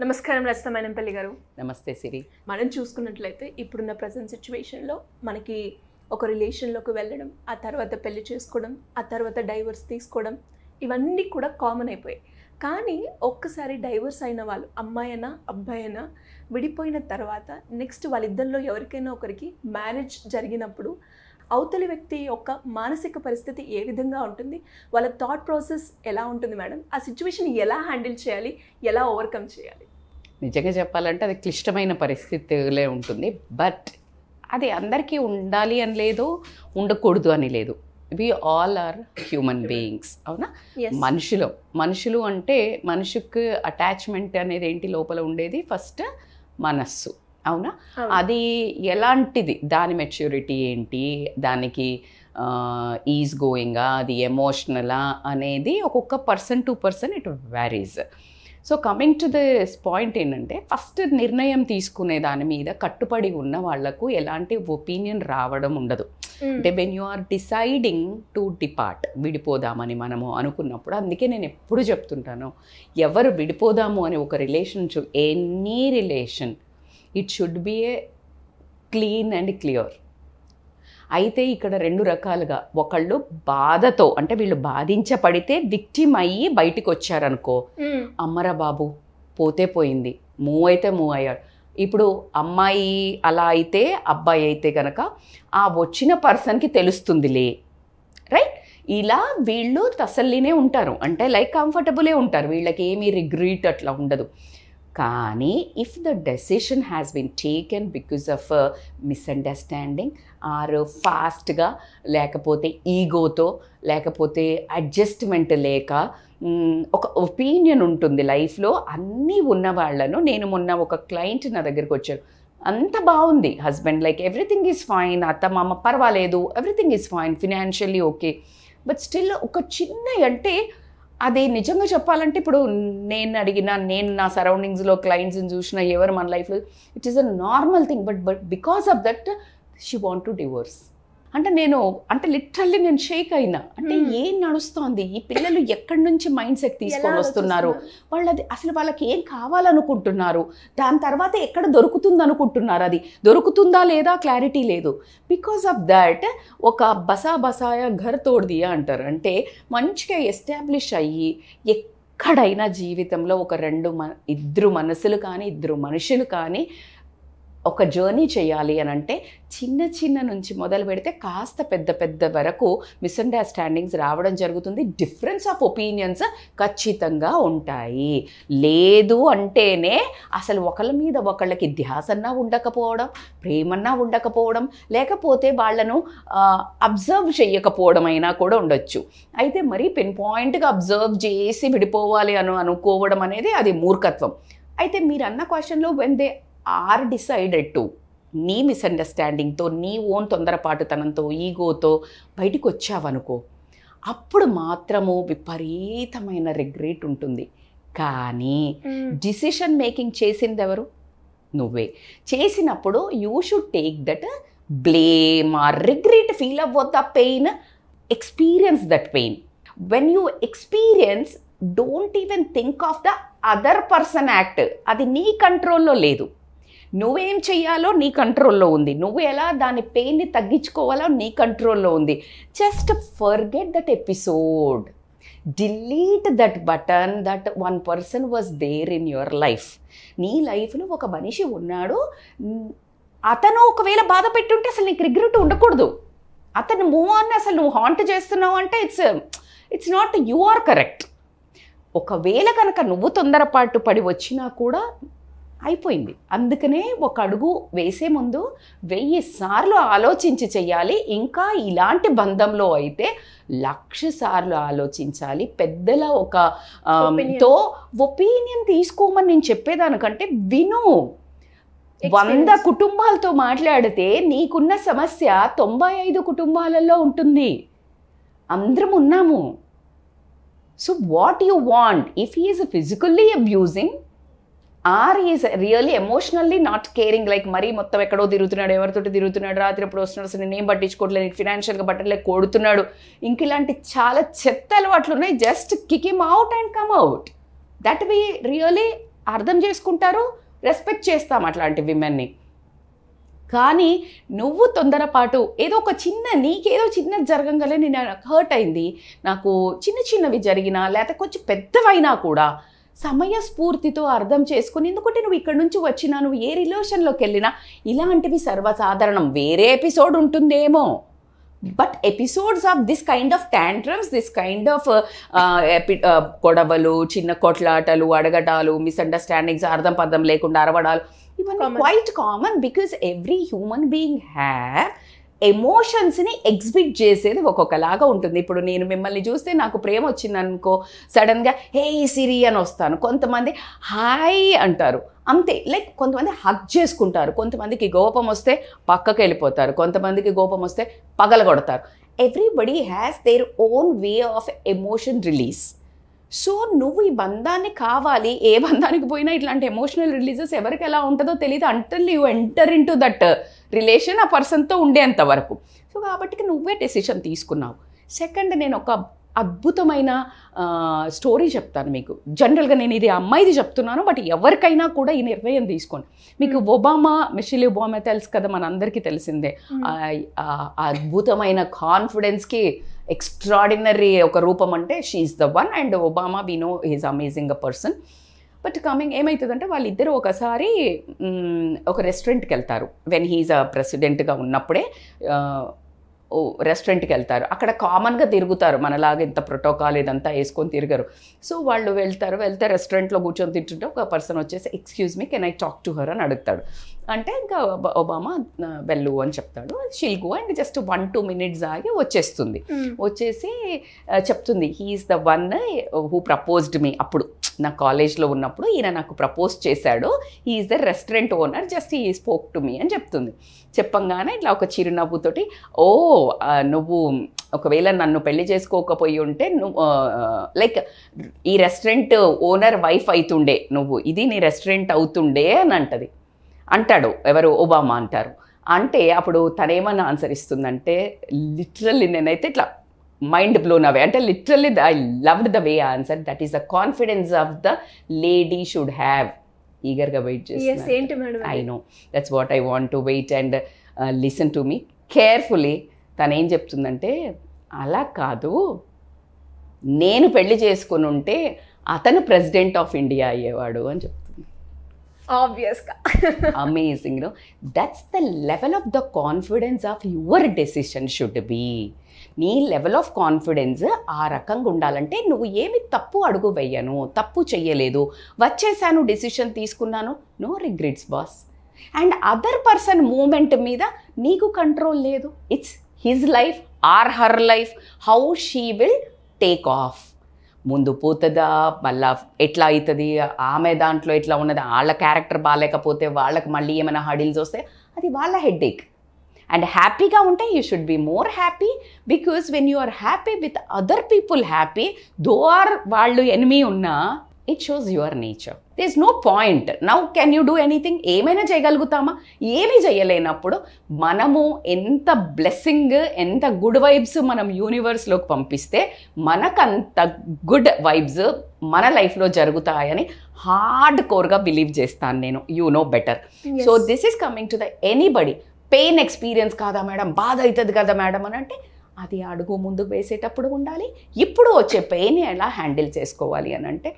నమస్కారం రచిత మైనంపల్లి గారు. నమస్తే సిరి. మనం చూసుకున్నట్లయితే ఇప్పుడున్న ప్రజెంట్ సిచ్యువేషన్లో మనకి ఒక రిలేషన్లోకి వెళ్ళడం, ఆ తర్వాత పెళ్లి చేసుకోవడం, ఆ తర్వాత డైవర్స్ తీసుకోవడం, ఇవన్నీ కూడా కామన్ అయిపోయాయి. కానీ ఒక్కసారి డైవర్స్ అయిన వాళ్ళు, అమ్మాయినా అబ్బాయినా, విడిపోయిన తర్వాత నెక్స్ట్ వాళ్ళిద్దరిలో ఎవరికైనా ఒకరికి మ్యారేజ్ జరిగినప్పుడు అవతలి వ్యక్తి యొక్క మానసిక పరిస్థితి ఏ విధంగా ఉంటుంది, వాళ్ళ థాట్ ప్రాసెస్ ఎలా ఉంటుంది మేడం, ఆ సిచ్యువేషన్ ఎలా హ్యాండిల్ చేయాలి, ఎలా ఓవర్కమ్ చేయాలి? నిజంగా చెప్పాలంటే అది క్లిష్టమైన పరిస్థితులే ఉంటుంది. బట్ అది అందరికీ ఉండాలి అని లేదు, ఉండకూడదు అని లేదు. We all are human beings. అవునా? మనుషులు అంటే మనిషికి అటాచ్మెంట్ అనేది ఏంటి లోపల ఉండేది? ఫస్ట్ మనస్సు. అవునా? అది ఎలాంటిది, దాని మెచ్యూరిటీ ఏంటి, దానికి ఈజ్ గోయింగా, అది ఎమోషనలా అనేది ఒక్కొక్క person to person it varies. So coming to this point ఏంటంటే, ఫస్ట్ నిర్ణయం తీసుకునే దాని మీద కట్టుబడి ఉన్న వాళ్లకు ఎలాంటి ఒపీనియన్ రావడం ఉండదు. అంటే when you are deciding to depart, విడిపోదామని మనము అనుకున్నప్పుడు, అందుకే నేను ఎప్పుడు చెప్తుంటాను, ఎవరు విడిపోదాము అని ఒక relation, any relation, it should be A clean and clear. అయితే ఇక్కడ రెండు రకాలుగా, ఒకళ్ళు బాధతో, అంటే వీళ్ళు బాధించబడితే విక్టిమ్ అయ్యి బయటికి వచ్చారనుకో, అమ్మరా బాబు పోతే పోయింది, మూవ్ అయితే మూవ్ అయ్యాడు. ఇప్పుడు అమ్మాయి అలా అయితే, అబ్బాయి అయితే కనుక ఆ వచ్చిన పర్సన్కి తెలుస్తుందిలే, రైట్? ఇలా వీళ్ళు తసల్లినే ఉంటారు, అంటే లైక్ కంఫర్టబులే ఉంటారు, వీళ్ళకి ఏమీ రిగ్రెట్ అట్లా ఉండదు. కానీ if the decision has been taken because of misunderstanding, or ఫాస్ట్గా, లేకపోతే ఈగోతో, లేకపోతే అడ్జస్ట్మెంట్ లేక, ఒక ఒపీనియన్ ఉంటుంది లైఫ్లో అన్నీ ఉన్న వాళ్ళను. నేను మొన్న ఒక క్లయింట్ నా దగ్గరికి వచ్చారు, అంత బాగుంది husband, like everything is fine, అత్త మామ పర్వాలేదు, everything is fine, financially okay, but still ఒక చిన్న, అంటే అది నిజంగా చెప్పాలంటే ఇప్పుడు నేను నా సరౌండింగ్స్లో క్లయింట్స్ని చూసిన, ఎవరు మన లైఫ్లో, it is a normal thing, but because of that she want to divorce. అంటే లిటరల్లీ నేను షేక్ అయినా, అంటే ఏం నడుస్తోంది, ఈ పిల్లలు ఎక్కడి నుంచి మైండ్ సెట్ తీసుకొని వస్తున్నారు, వాళ్ళది అసలు వాళ్ళకి ఏం కావాలనుకుంటున్నారు, దాని తర్వాత ఎక్కడ దొరుకుతుంది అనుకుంటున్నారు, అది దొరుకుతుందా లేదా క్లారిటీ లేదు. బికాస్ ఆఫ్ దాట్ ఒక బసాయ ఘర్ తోడ్ దియా అంటారు, అంటే మంచిగా ఎస్టాబ్లిష్ అయ్యి ఎక్కడైనా జీవితంలో ఒక ఇద్దరు మనసులు కానీ, ఇద్దరు మనుషులు కానీ ఒక జర్నీ చేయాలి అని అంటే, చిన్న నుంచి మొదలు పెడితే కాస్త పెద్ద వరకు మిస్అండర్స్టాండింగ్స్ రావడం జరుగుతుంది. డిఫరెన్స్ ఆఫ్ ఒపీనియన్స్ ఖచ్చితంగా ఉంటాయి. లేదు అంటేనే అసలు ఒకళ్ళ మీద ఒకళ్ళకి ధ్యాసన్నా ఉండకపోవడం, ప్రేమన్నా ఉండకపోవడం, లేకపోతే వాళ్ళను అబ్జర్వ్ చేయకపోవడం అయినా కూడా ఉండొచ్చు. అయితే మరీ పిన్ పాయింట్గా అబ్జర్వ్ చేసి విడిపోవాలి అనుకోవడం అనేది అది మూర్ఖత్వం. అయితే మీరు అన్న క్వశ్చన్లో, when they are decided to, నీ మిస్అండర్స్టాండింగ్తో, నీ ఓన్ తొందరపాటుతనంతో, ఈగోతో బయటికి వచ్చావనుకో, అప్పుడు మాత్రము విపరీతమైన రిగ్రెట్ ఉంటుంది. కానీ డిసిషన్ మేకింగ్ చేసింది ఎవరు? నువ్వే. చేసినప్పుడు you should take that blame or regret, feel అవ్వద్దు the pain, experience that pain. When you experience, don't even think of the other person act. అది నీ కంట్రోల్లో లేదు. నువ్వేం చెయ్యాలో నీ కంట్రోల్లో ఉంది, నువ్వు ఎలా దాని పెయిన్ని తగ్గించుకోవాలో నీ కంట్రోల్లో ఉంది. Just forget that episode, delete that button, that one person was there in your life. నీ లైఫ్లో ఒక మనిషి ఉన్నాడు, అతను ఒకవేళ బాధ పెట్టుంటే అసలు నీకు రిగ్రెట్ ఉండకూడదు. అతను మూవ్ ఆన్, అసలు నువ్వు హాంట్ చేస్తున్నావు అంటే it's not you are correct. ఒకవేళ కనుక నువ్వు తొందరపాటు పడి వచ్చినా కూడా అయిపోయింది. అందుకనే ఒక అడుగు వేసే ముందు 1000 సార్లు ఆలోచించి చెయ్యాలి. ఇంకా ఇలాంటి బంధంలో అయితే 1,00,000 సార్లు ఆలోచించాలి. పెద్దల ఒక ఒపీనియన్ తీసుకోమని నేను చెప్పేదానికంటే విను. 100 కుటుంబాలతో మాట్లాడితే నీకున్న సమస్య 95 కుటుంబాలలో ఉంటుంది. అందరం ఉన్నాము. So what you want? If he is physically abusing, or is really emotionally not caring, like మరీ మొత్తం ఎక్కడో తిరుగుతున్నాడు, ఎవరితోటి తిరుగుతున్నాడు, రాత్రి ఎప్పుడు వస్తున్నాడు, అసలు నేనేం పట్టించుకోవట్లేదు, ఫినాన్షియల్గా బట్టలే కొడుతున్నాడు, ఇంక ఇలాంటి చాలా చెత్త అలవాట్లు ఉన్నాయి. Just kick him out and come out. That way really అర్థం చేసుకుంటారు, రెస్పెక్ట్ చేస్తాం అట్లాంటి విమెన్ని. కానీ నువ్వు తొందరపాటు ఏదో ఒక నీకేదో చిన్నది జరగంగానే నేను హర్ట్ అయింది, నాకు చిన్నవి జరిగినా లేకపోతే కొంచెం పెద్దవైనా కూడా సమయస్ఫూర్తితో అర్థం చేసుకుని, ఎందుకంటే నువ్వు ఇక్కడి నుంచి వచ్చినా, నువ్వు ఏ రిలేషన్లోకి వెళ్ళినా ఇలాంటివి సర్వసాధారణం. వేరే ఎపిసోడ్ ఉంటుందేమో, but episodes of this kind of tantrums, this kind of గొడవలు, చిన్న కొట్లాటలు, అడగటాలు, మిస్అండర్స్టాండింగ్స్, అర్థం పర్థం లేకుండా అరవడాలు, ఇవన్నీ quite common. Because every human being have ఎమోషన్స్ని ఎగ్జిబిట్ చేసేది ఒక్కొక్కలాగా ఉంటుంది. ఇప్పుడు నేను మిమ్మల్ని చూస్తే నాకు ప్రేమ వచ్చింది అనుకో, సడన్గా హే సిరి అని వస్తాను. కొంతమంది హాయ్ అంటారు అంతే, లైక్ కొంతమంది హగ్ చేసుకుంటారు, కొంతమందికి కోపం వస్తే పక్కకి వెళ్ళిపోతారు, కొంతమందికి కోపం వస్తే పగలగొడతారు. Everybody has their own way of emotion release. So నువ్వు ఈ బంధాన్ని కావాలి, ఏ బంధానికి పోయినా ఇట్లాంటి ఎమోషనల్ రిలీజెస్ ఎవరికి ఎలా ఉంటుందో తెలియదు until you enter in to that relation ఆ పర్సన్తో ఉండేంత వరకు. సో కాబట్టి నువ్వే డెసిషన్ తీసుకున్నావు. సెకండ్, నేను ఒక అద్భుతమైన స్టోరీ చెప్తాను మీకు. జనరల్గా నేను ఇది అమ్మాయిది చెప్తున్నాను, బట్ ఎవరికైనా కూడా ఈ నిర్ణయం తీసుకోండి. మీకు మిషెల్ ఒబామా తెలుసు కదా, మనందరికీ తెలిసిందే. అద్భుతమైన కాన్ఫిడెన్స్కి ఎక్స్ట్రాడినరీ ఒక రూపం అంటే she's the one. And Obama we know he's amazing a person. But coming ఏమవుతుందంటే వాళ్ళిద్దరూ ఒకసారి ఒక రెస్టారెంట్కి వెళ్తారు. వెన్ హీజ్ అ ప్రెసిడెంట్గా ఉన్నప్పుడే రెస్టారెంట్కి వెళ్తారు. అక్కడ కామన్గా తిరుగుతారు, మనలాగా ఇంత ప్రోటోకాల్ ఇదంతా వేసుకొని తిరగరు. సో వాళ్ళు వెళ్తే రెస్టారెంట్లో కూర్చొని తింటుంటే ఒక పర్సన్ వచ్చేసి excuse me can I talk to her అని అడుగుతాడు. అంటే ఇంకా ఒబామా వెళ్ళు అని చెప్తాడు. She'll go and just 1-2 minutes ఆగి వచ్చేసి చెప్తుంది he's the one who proposed me. అప్పుడు నా కాలేజ్లో ఉన్నప్పుడు ఈయన నాకు ప్రపోజ్ చేశాడు, he's the restaurant owner, just he spoke to me అని చెప్తుంది. చెప్పంగానే ఇట్లా ఒక చిరునవ్వుతోటి, ఓ నువ్వు ఒకవేళ నన్ను పెళ్లి చేసుకోకపోయి ఉంటే నువ్వు లైక్ ఈ రెస్టారెంట్ ఓనర్ వైఫ్ అవుతుండే, నువ్వు ఇది నీ రెస్టారెంట్ అవుతుండే అని అంటాడు. ఎవరు? ఒబామా అంటారు. అంటే అప్పుడు తనేమన్నా ఆన్సర్ ఇస్తుందంటే, లిటరల్లీ నేనైతే ఇట్లా మైండ్ బ్లోన్ అవే. అంటే literally I loved the way answer. That is the confidence of the lady should have. ఈగర్గా వెయిట్ చేస్తాను. I know that's what I want to wait and listen to me carefully. తను ఏం చెప్తుందంటే, అలా కాదు, నేను పెళ్లి చేసుకుని ఉంటే అతను ప్రెసిడెంట్ ఆఫ్ ఇండియా అయ్యేవాడు అని చెప్తుంది. ఆబ్వియస్గా amazing. That's the level of the confidence of your decision should be. నీ లెవెల్ ఆఫ్ కాన్ఫిడెన్స్ ఆ రకంగా ఉండాలంటే నువ్వు ఏమి తప్పు అడుగు వేయను, తప్పు చెయ్యలేదు, వచ్చేసాను, డెసిషన్ తీసుకున్నాను, no regrets boss. And other person moment మీద నీకు కంట్రోల్ లేదు. It's his life or her life, how she will take off. ముందు పోతుందా, మళ్ళా ఎట్లా అవుతుంది, ఆమె దాంట్లో ఎట్లా ఉన్నది, వాళ్ళ క్యారెక్టర్ బాగాలేకపోతే వాళ్ళకి మళ్ళీ ఏమైనా హడిల్స్ వస్తే అది వాళ్ళ హెడ్ఏక్. అండ్ హ్యాపీగా ఉంటే you should be more happy, because when you are happy with other people happy, though or వాళ్ళు ఎనిమీ ఉన్నా, it shows your nature. There is no point. Now can you do anything? ఏమైనా చేయగలుగుతామా? ఏమీ చేయలేనప్పుడు మనము ఎంత బ్లెస్సింగ్, ఎంత good vibes మనం యూనివర్స్లోకి పంపిస్తే మనకంత గుడ్ వైబ్స్ మన లైఫ్లో జరుగుతాయని హార్డ్ కోర్గా బిలీవ్ చేస్తాను నేను. You know better. So this is coming to the anybody. Pain experience కాదా మేడం, బాధ అవుతుంది కదా మేడం అని అంటే, అది అడుగు ముందుకు వేసేటప్పుడు ఉండాలి. ఇప్పుడు వచ్చే పెయిన్ ఎలా హ్యాండిల్ చేసుకోవాలి అని అంటే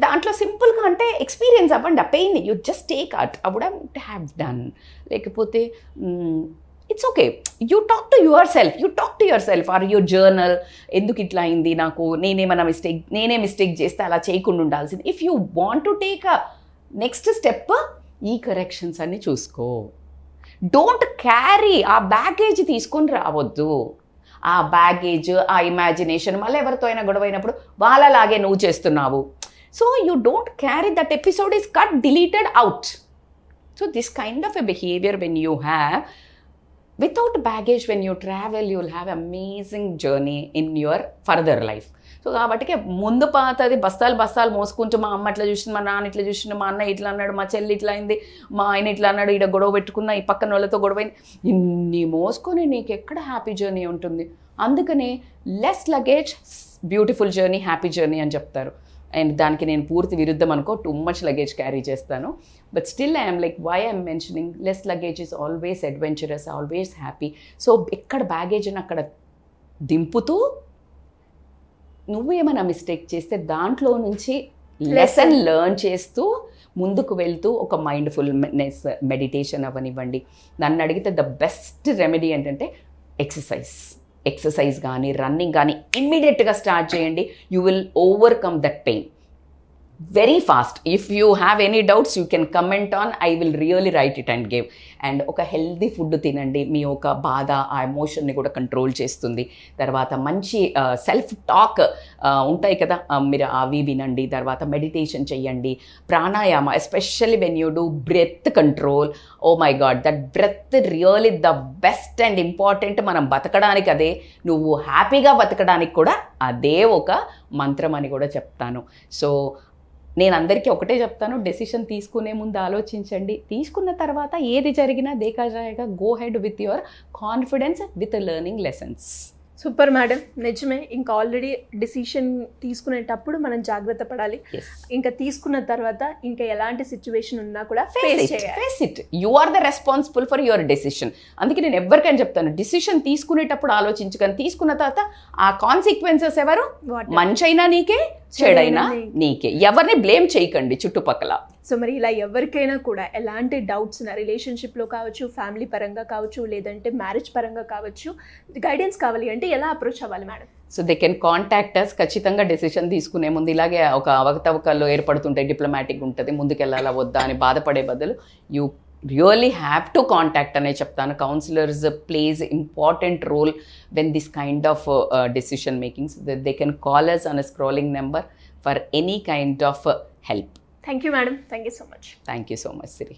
దాంట్లో సింపుల్గా అంటే ఎక్స్పీరియన్స్ అవ్వండి. ఆ pain you just take out. I would have done. లేకపోతే it's okay, you talk to yourself or your journal. ఎందుకు ఇట్లా అయింది నాకు, నేనే మిస్టేక్ చేస్తే అలా చేయకుండా ఉండాల్సింది. If you want to take a next step, ఈ కరెక్షన్స్ అన్ని చూసుకో. డోంట్ క్యారీ ఆ బ్యాగేజ్ తీసుకొని రావద్దు. ఆ బ్యాగేజ్, ఆ ఇమాజినేషన్, మళ్ళీ ఎవరితో అయినా గొడవ అయినప్పుడు వాళ్ళలాగే నువ్వు చేస్తున్నావు. So you don't carry that episode is cut, deleted out. So this kind of a behaviour when you have without baggage, when you travel, you will have amazing journey in your further life. So కాబట్టి ముందు పాతది బస్తాలు మోసుకుంటూ, మా అమ్మ ఇట్లా చూసింది, మా నాన్న ఇట్లా చూసిండు, మా అన్న ఇట్లా అన్నాడు, మా చెల్లి ఇట్లా అయింది, మా ఆయన ఇట్లా అన్నాడు, ఇక్కడ గొడవ పెట్టుకున్నా, ఈ పక్కన వాళ్ళతో గొడవైంది, ఇన్ని మోసుకొని నీకు ఎక్కడ హ్యాపీ జర్నీ ఉంటుంది? అందుకనే less luggage, beautiful journey, happy journey అని చెప్తారు. అండ్ దానికి నేను పూర్తి విరుద్ధం అనుకో, టూ మచ్ లగేజ్ క్యారీ చేస్తాను. But still I'm like why I'm mentioning less luggage is always adventurous, always happy. So ఎక్కడ బ్యాగేజ్ని అక్కడ దింపుతూ నువ్వు ఏమైనా మిస్టేక్ చేస్తే దాంట్లో నుంచి లెసన్ లెర్న్ చేస్తూ ముందుకు వెళ్తూ ఒక మైండ్ఫుల్నెస్ మెడిటేషన్ అవనివ్వండి. నన్ను అడిగితే ద బెస్ట్ రెమెడీ ఏంటంటే ఎక్సర్సైజ్ కానీ రన్నింగ్ కానీ ఇమ్మీడియట్గా స్టార్ట్ చేయండి. You will overcome that pain very fast. If you have any doubts, you can comment on, I will really write it and give. And ఒక healthy food తినండి, మీ ఒక బాధ ఆ ఎమోషన్ని కూడా కంట్రోల్ చేస్తుంది. తర్వాత మంచి సెల్ఫ్ టాక్ ఉంటాయి కదా, మీరు అవి వినండి. తర్వాత మెడిటేషన్ చేయండి, pranayama, especially when you do breath control. Oh my God, that breath really the best and important. మనం బతకడానికి అదే, నువ్వు హ్యాపీగా బతకడానికి కూడా అదే ఒక మంత్రం అని కూడా చెప్తాను. సో నేను అందరికీ ఒకటే చెప్తాను, డెసిషన్ తీసుకునే ముందు ఆలోచించండి. తీసుకున్న తర్వాత ఏది జరిగినా దేకా జాయేగా, go head with your confidence with learning lessons. Super madam, నిజమే. ఇంకా ఆల్రెడీ డిసిషన్ తీసుకునేటప్పుడు మనం జాగ్రత్త పడాలి. ఇంకా తీసుకున్న తర్వాత ఇంకా ఎలాంటి సిచ్యువేషన్ ఉన్నా కూడా face it. You are the responsible for your decision. అందుకే నేను ఎవరికైనా చెప్తాను, డిసిషన్ తీసుకునేటప్పుడు ఆలోచించుకొని తీసుకున్న తర్వాత ఆ కాన్సిక్వెన్సెస్ ఎవరు, మంచైనా నీకే చెడైనా నీకే. ఎవరిని బ్లేమ్ చేయకండి చుట్టుపక్కల. సో మరి ఇలా ఎవరికైనా కూడా ఎలాంటి డౌట్స్ ఉన్న రిలేషన్షిప్లో కావచ్చు, ఫ్యామిలీ పరంగా కావచ్చు, లేదంటే మ్యారేజ్ పరంగా కావచ్చు, గైడెన్స్ కావాలి అంటే ఎలా అప్రోచ్ అవ్వాలి madam? So they can contact us. ఖచ్చితంగా డెసిషన్ తీసుకునే ముందు ఇలాగే ఒక అవకతవకలు ఏర్పడుతుంటాయి, డిప్లొమాటిక్ ఉంటుంది, ముందుకెళ్ళాలా వద్దా అని బాధపడే బదులు you really have to contact అనే చెప్తాను. Counsellors place important role when this kind of decision makings. They can call us on a scrolling number for any kind of help. Thank you, madam. Thank you so much. Thank you so much, Siri.